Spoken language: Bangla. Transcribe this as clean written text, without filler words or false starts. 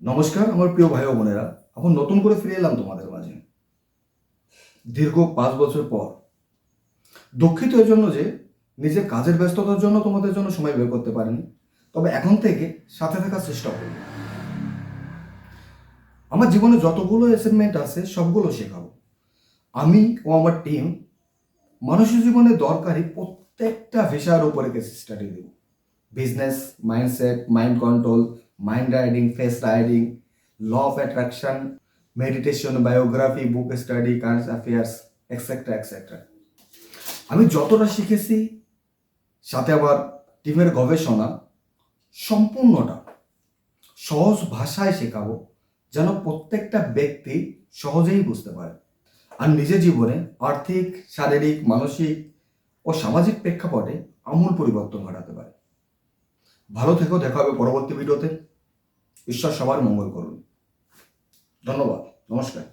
নমস্কার আমার প্রিয় ভাই ও বোনেরা, এখন নতুন করে ফিরে এলাম তোমাদের মাঝে দীর্ঘ 5 বছর পর। দুঃখিত এর জন্য যে নিজের কাজের ব্যস্ততার জন্য তোমাদের জন্য সময় বের করতে পারিনি, তবে এখন থেকে সাথে থাকার চেষ্টা করব। আমার জীবনে যতগুলো অ্যাসাইনমেন্ট আছে সবগুলো শেখাবো। আমি ও আমার টিম মানুষের জীবনে দরকারি প্রত্যেকটা বিষয়ের উপরে কেস স্টাডি দেব। Business, mindset, mind control, mind riding, face riding, law of attraction, meditation, biography, book study, current affairs, etcetera etcetera. আমি যতটা শিখেছি, সাথে আবার টিমের গবেষণা, সম্পূর্ণটা সহজ ভাষায় শেখাবো, যেন প্রত্যেকটা ব্যক্তি সহজেই বুঝতে পারে আর নিজের জীবনে আর্থিক, শারীরিক, মানসিক ও সামাজিক প্রেক্ষাপটে আমূল পরিবর্তন ঘটাতে পারে। ভালো থেকো, দেখা হবে পরবর্তী ভিডিওতে। ঈশ্বর সবার মঙ্গল করুন। ধন্যবাদ, নমস্কার।